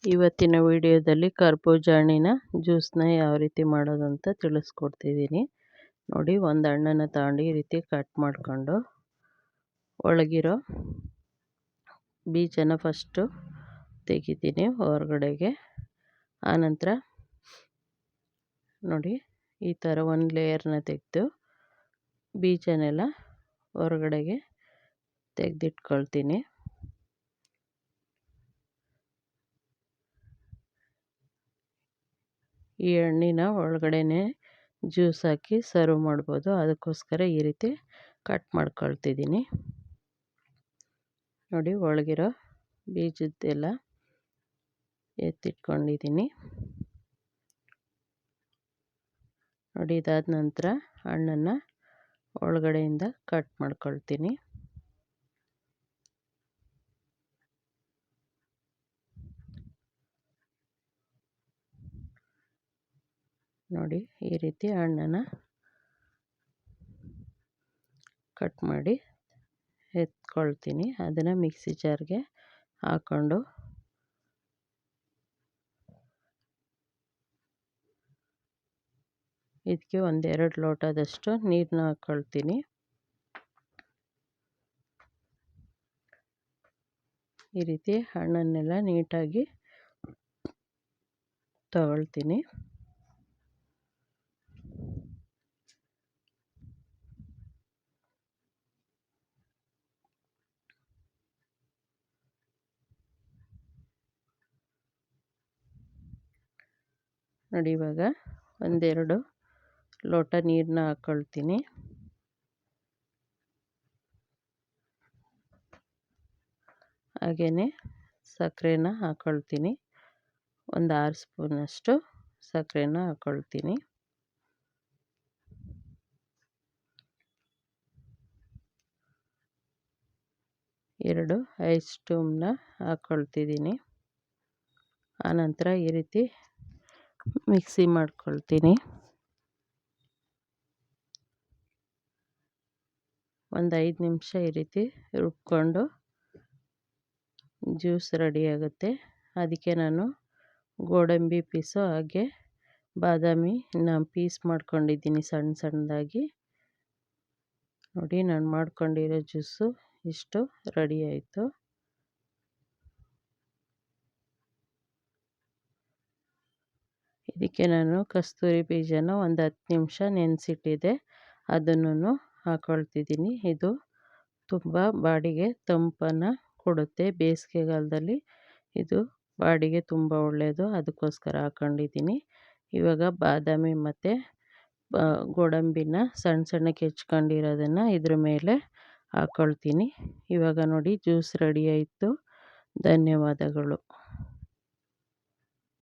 ಇವತ್ತಿನ ವಿಡಿಯೋದಲ್ಲಿ ಕರ್ಬೂಜ ಹಣ್ಣಿನ ಜ್ಯೂಸನ್ನ ಯಾವ ರೀತಿ ಮಾಡೋದು ಅಂತ ತಿಳಿಸ್ಕೊಡ್ತಿದ್ದೀನಿ. ನೋಡಿ, ಒಂದು ಹಣ್ಣನ್ನು ತಗೊಂಡು ಈ ರೀತಿ ಕಟ್ ಮಾಡಿಕೊಂಡು ಒಳಗಿರೋ ಬೀಜನ ಫಸ್ಟು ತೆಗಿತೀನಿ ಹೊರಗಡೆಗೆ. ಆನಂತರ ನೋಡಿ, ಈ ಥರ ಒಂದು ಲೇಯರ್ನ ತೆಗೆದು ಬೀಜನೆಲ್ಲ ಹೊರಗಡೆಗೆ ತೆಗೆದಿಟ್ಕೊಳ್ತೀನಿ. ಈ ಹಣ್ಣಿನ ಒಳಗಡೆನೆ ಜ್ಯೂಸ್ ಹಾಕಿ ಸರ್ವ್ ಮಾಡ್ಬೋದು. ಅದಕ್ಕೋಸ್ಕರ ಈ ರೀತಿ ಕಟ್ ಮಾಡ್ಕೊಳ್ತಿದ್ದೀನಿ. ನೋಡಿ, ಒಳಗಿರೋ ಬೀಜದ್ದೆಲ್ಲ ಎತ್ತಿಟ್ಕೊಂಡಿದ್ದೀನಿ. ನೋಡಿ, ಇದಾದ ನಂತರ ಹಣ್ಣನ್ನು ಒಳಗಡೆಯಿಂದ ಕಟ್ ಮಾಡ್ಕೊಳ್ತೀನಿ. ನೋಡಿ, ಈ ರೀತಿ ಹಣ್ಣನ್ನು ಕಟ್ ಮಾಡಿ ಎತ್ಕೊಳ್ತೀನಿ. ಅದನ್ನು ಮಿಕ್ಸಿ ಜಾರ್ಗೆ ಹಾಕ್ಕೊಂಡು ಇದಕ್ಕೆ ಒಂದೆರಡು ಲೋಟದಷ್ಟು ನೀರನ್ನ ಹಾಕ್ಕೊಳ್ತೀನಿ. ಈ ರೀತಿ ಹಣ್ಣನ್ನೆಲ್ಲ ನೀಟಾಗಿ ತಗೊಳ್ತೀನಿ. ನೋಡಿ, ಇವಾಗ ಒಂದೆರಡು ಲೋಟ ನೀರನ್ನ ಹಾಕ್ಕೊಳ್ತೀನಿ. ಹಾಗೆಯೇ ಸಕ್ಕರೆನ ಹಾಕ್ಕೊಳ್ತೀನಿ. ಒಂದು 6 ಸ್ಪೂನಷ್ಟು ಸಕ್ಕರೆನ ಹಾಕ್ಕೊಳ್ತೀನಿ. ಎರಡು ಐಸ್ ಕ್ಯೂಬ್ನ ಹಾಕ್ಕೊಳ್ತಿದ್ದೀನಿ. ಆನಂತರ ಈ ರೀತಿ ಮಿಕ್ಸಿ ಮಾಡ್ಕೊಳ್ತೀನಿ. ಒಂದು 5 ನಿಮಿಷ ಈ ರೀತಿ ರುಬ್ಕೊಂಡು ಜ್ಯೂಸ್ ರೆಡಿ ಆಗುತ್ತೆ. ಅದಕ್ಕೆ ನಾನು ಗೋಡಂಬಿ ಪೀಸು ಹಾಗೆ ಬಾದಾಮಿ ಪೀಸ್ ಮಾಡ್ಕೊಂಡಿದ್ದೀನಿ ಸಣ್ಣ ಸಣ್ಣದಾಗಿ. ನೋಡಿ, ನಾನು ಮಾಡ್ಕೊಂಡಿರೋ ಜ್ಯೂಸು ಇಷ್ಟು ರೆಡಿ ಆಯಿತು. ಇದಕ್ಕೆ ನಾನು ಕಸ್ತೂರಿ ಬೀಜನ ಒಂದು 10 ನಿಮಿಷ ನೆನೆಸಿಟ್ಟಿದ್ದೆ, ಅದನ್ನು ಹಾಕ್ಕೊಳ್ತಿದ್ದೀನಿ. ಇದು ತುಂಬ ಬಾಡಿಗೆ ತಂಪನ್ನು ಕೊಡುತ್ತೆ. ಬೇಸಿಗೆಗಾಲದಲ್ಲಿ ಇದು ಬಾಡಿಗೆ ತುಂಬ ಒಳ್ಳೆಯದು. ಅದಕ್ಕೋಸ್ಕರ ಹಾಕ್ಕೊಂಡಿದ್ದೀನಿ. ಇವಾಗ ಬಾದಾಮಿ ಮತ್ತು ಗೋಡಂಬಿನ ಸಣ್ಣ ಸಣ್ಣಕ್ಕೆ ಹೆಚ್ಕೊಂಡಿರೋದನ್ನು ಇದ್ರ ಮೇಲೆ ಹಾಕ್ಕೊಳ್ತೀನಿ. ಇವಾಗ ನೋಡಿ, ಜ್ಯೂಸ್ ರೆಡಿ ಆಯಿತು. ಧನ್ಯವಾದಗಳು.